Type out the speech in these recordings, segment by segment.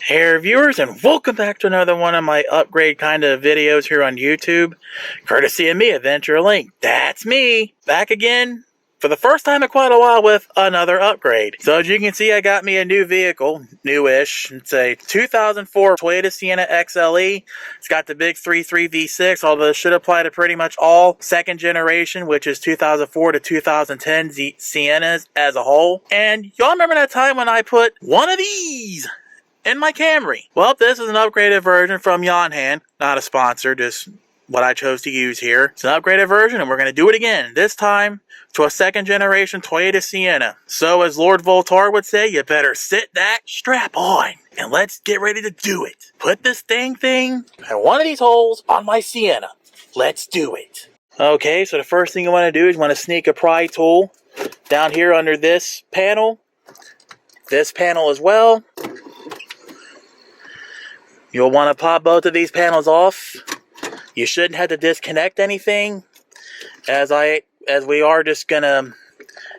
Hey viewers, and welcome back to another one of my upgrade kind of videos here on YouTube, courtesy of me, Adventure Link. That's me, back again for the first time in quite a while with another upgrade. So as you can see, I got me a new vehicle, newish. It's a 2004 Toyota Sienna XLE. It's got the big 3.3 V6, although it should apply to pretty much all second generation, which is 2004 to 2010 Siennas as a whole. And y'all remember that time when I put one of these in my Camry? Well, this is an upgraded version from Yonhan. Not a sponsor, just what I chose to use here. It's an upgraded version, and we're going to do it again. This time to a second generation Toyota Sienna. So as Lord Voltaire would say, you better sit that strap on and let's get ready to do it. Put this thing in one of these holes on my Sienna. Let's do it. Okay, so the first thing you want to do is you want to sneak a pry tool down here under this panel as well. You'll want to pop both of these panels off. You shouldn't have to disconnect anything, as we are just gonna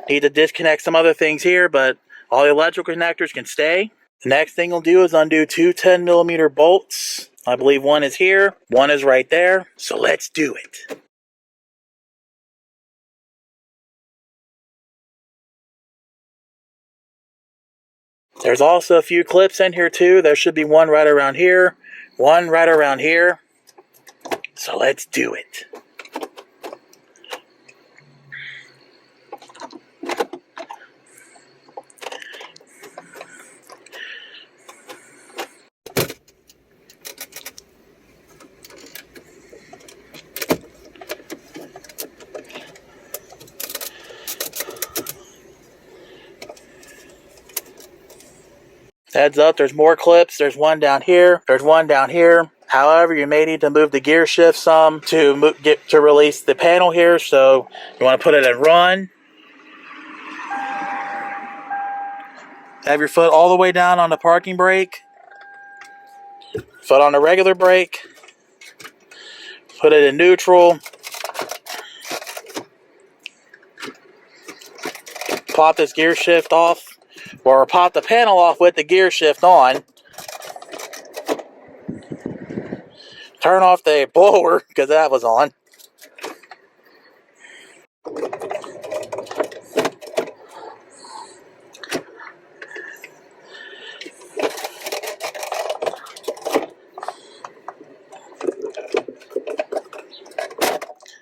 need to disconnect some other things here, but all the electrical connectors can stay. The next thing you'll do is undo two 10mm bolts. I believe one is here, one is right there. So let's do it. There's also a few clips in here too. There should be one right around here, one right around here. So let's do it. Heads up, there's more clips. There's one down here. There's one down here. However, you may need to move the gear shift some to release the panel here. So you want to put it in run. Have your foot all the way down on the parking brake. Foot on the regular brake. Put it in neutral. Pop this gear shift off. Or pop the panel off with the gear shift on. Turn off the blower, because that was on.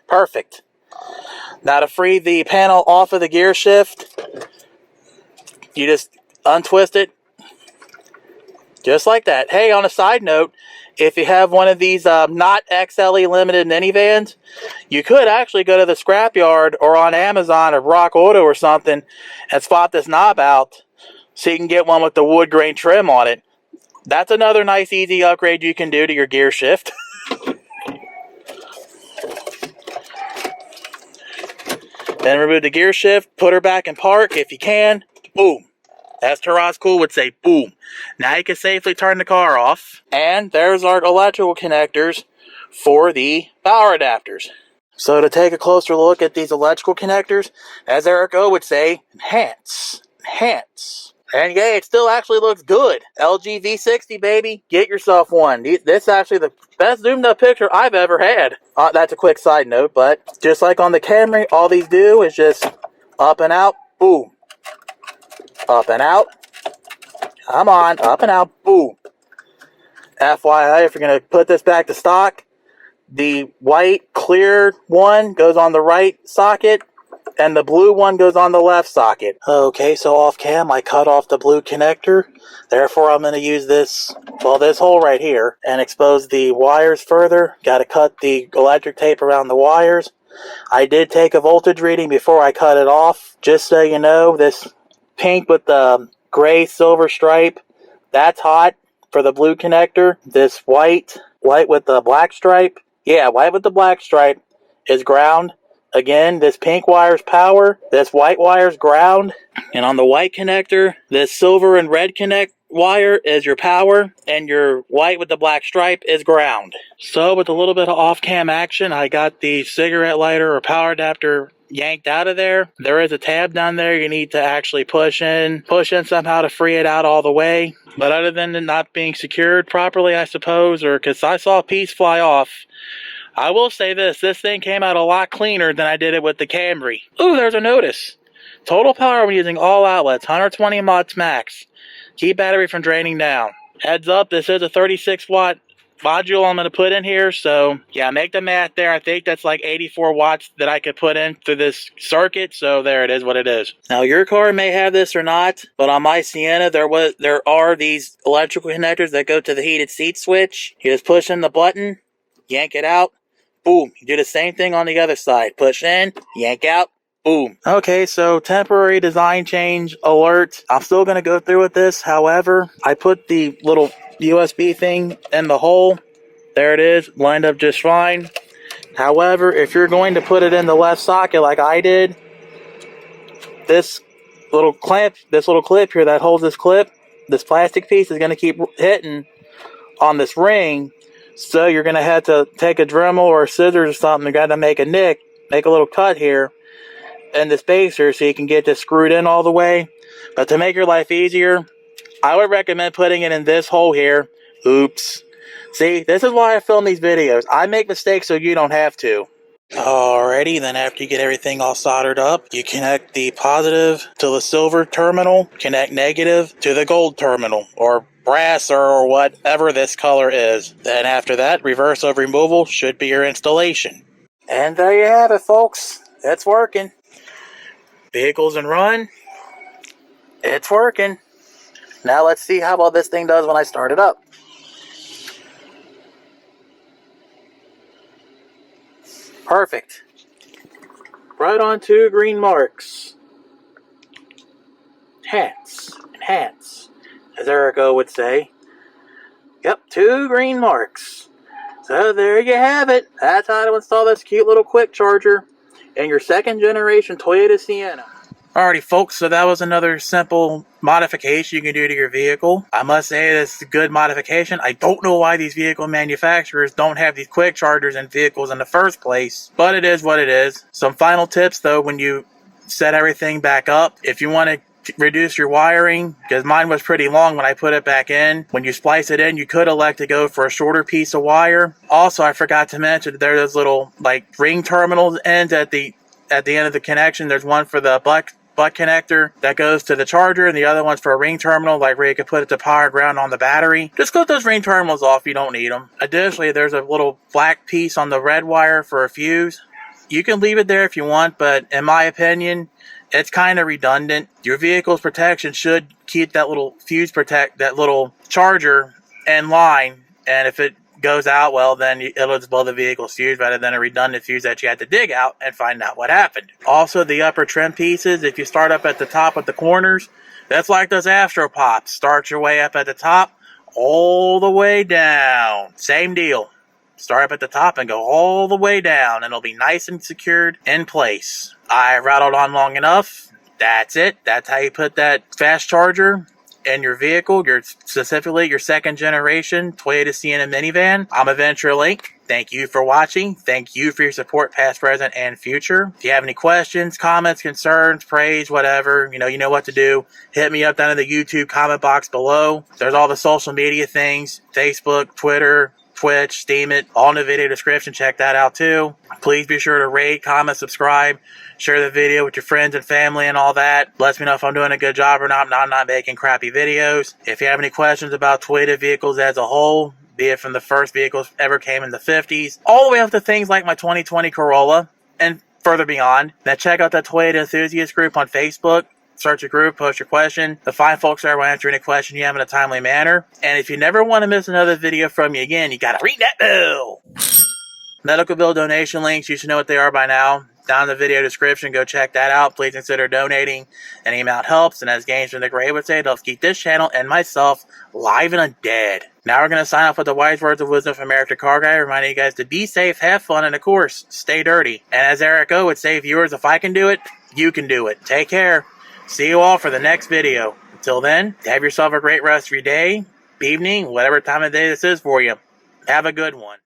Perfect. Now to free the panel off of the gear shift, you just untwist it. Just like that. Hey, on a side note, if you have one of these not XLE limited minivans, you could actually go to the scrapyard or on Amazon or Rock Auto or something and swap this knob out so you can get one with the wood grain trim on it. That's another nice easy upgrade you can do to your gear shift. Then remove the gear shift, put her back in park if you can. Boom. As Taras Cool would say, boom. Now you can safely turn the car off. And there's our electrical connectors for the power adapters. So to take a closer look at these electrical connectors, as Erico would say, enhance. Enhance. And yeah, it still actually looks good. LG V60, baby. Get yourself one. This is actually the best zoomed up picture I've ever had. That's a quick side note, but just like on the Camry, all these do is just up and out, boom. Up and out. Come on, up and out, boom. FYI, if you're going to put this back to stock, the white clear one goes on the right socket, and the blue one goes on the left socket. Okay, so off cam, I cut off the blue connector. Therefore, I'm going to use this hole right here, and expose the wires further. Got to cut the electric tape around the wires. I did take a voltage reading before I cut it off. Just so you know, this pink with the gray silver stripe, that's hot for the blue connector. This white with the black stripe, white with the black stripe is ground. Again, this pink wire's power, this white wire's ground, and on the white connector, this silver and red wire is your power, and your white with the black stripe is ground. So with a little bit of off-cam action, I got the cigarette lighter or power adapter yanked out of there, there is a tab down there you need to actually push in somehow to free it out all the way. But other than it not being secured properly, I suppose, or because I saw a piece fly off, I will say this thing came out a lot cleaner than I did it with the Camry. Ooh, there's a notice. Total power when using all outlets, 120 watts max. Keep battery from draining down. Heads up, this is a 36 watt module I'm going to put in here, so yeah, make the math there. I think that's like 84 watts that I could put in through this circuit, so there it is what it is. Now your car may have this or not, but on my Sienna there are these electrical connectors that go to the heated seat switch. You just push in the button, yank it out, boom. You do the same thing on the other side. Push in, yank out, boom. Okay, so temporary design change alert. I'm still going to go through with this. However, I put the little USB thing in the hole. There it is, lined up just fine. However, if you're going to put it in the left socket like I did, this little clip here that holds this clip, this plastic piece is going to keep hitting on this ring. So you're going to have to take a Dremel or scissors or something. You're going to make a little cut here in the spacer so you can get this screwed in all the way. But to make your life easier, I would recommend putting it in this hole here. Oops. See, this is why I film these videos. I make mistakes so you don't have to. Alrighty, then after you get everything all soldered up, you connect the positive to the silver terminal, connect negative to the gold terminal, or brass, or whatever this color is. Then after that, reverse of removal should be your installation. And there you have it, folks. It's working. Vehicle's in run. It's working. Now let's see how well this thing does when I start it up. Perfect. Right on 2 green marks. Enhance, as Erico would say. Yep, 2 green marks. So there you have it. That's how to install this cute little quick charger in your 2nd generation Toyota Sienna. Alrighty folks, so that was another simple modification you can do to your vehicle. I must say it's a good modification. I don't know why these vehicle manufacturers don't have these quick chargers in vehicles in the first place, but it is what it is. Some final tips though when you set everything back up. If you want to reduce your wiring, because mine was pretty long when I put it back in. When you splice it in, you could elect to go for a shorter piece of wire. Also, I forgot to mention there are those little like ring terminals ends at the end of the connection. There's one for the butt connector that goes to the charger, and the other one's for a ring terminal, like where you can put it to power ground on the battery. Just cut those ring terminals off, you don't need them. Additionally, there's a little black piece on the red wire for a fuse. You can leave it there if you want, but in my opinion, it's kind of redundant. Your vehicle's protection should keep that little that little charger in line, and if it goes out, well, then it'll just blow the vehicle's fuse rather than a redundant fuse that you had to dig out and find out what happened. Also, the upper trim pieces, if you start up at the top with the corners, that's like those Astro Pops. Start your way up at the top, all the way down. Same deal. Start up at the top and go all the way down, and it'll be nice and secured in place. I rattled on long enough. That's it. That's how you put that fast charger in your vehicle, specifically your 2nd generation Toyota Sienna minivan. I'm Adventure Link. Thank you for watching. Thank you for your support, past, present, and future. If you have any questions, comments, concerns, praise, whatever, you know what to do. Hit me up down in the YouTube comment box below. There's all the social media things, Facebook, Twitter, Twitch, Steam it, all in the video description. Check that out too. Please be sure to rate, comment, subscribe, share the video with your friends and family and all that. Lets me know if I'm doing a good job or not. I'm not making crappy videos. If you have any questions about Toyota vehicles as a whole, be it from the first vehicles ever came in the 50s, all the way up to things like my 2020 Corolla and further beyond, then check out the Toyota Enthusiast group on Facebook. Search a group, post your question. The fine folks there will answer any question you have in a timely manner. And if you never want to miss another video from me again, you gotta ring that bell. Medical bill donation links, you should know what they are by now. Down in the video description, go check that out. Please consider donating. Any amount helps, and as Games from the Grave would say, it helps keep this channel and myself live and undead. Now we're going to sign off with the wise words of wisdom from Eric the Car Guy, reminding you guys to be safe, have fun, and of course, stay dirty. And as Eric O would say, viewers, if I can do it, you can do it. Take care. See you all for the next video. Until then, have yourself a great rest of your day, evening, whatever time of day this is for you. Have a good one.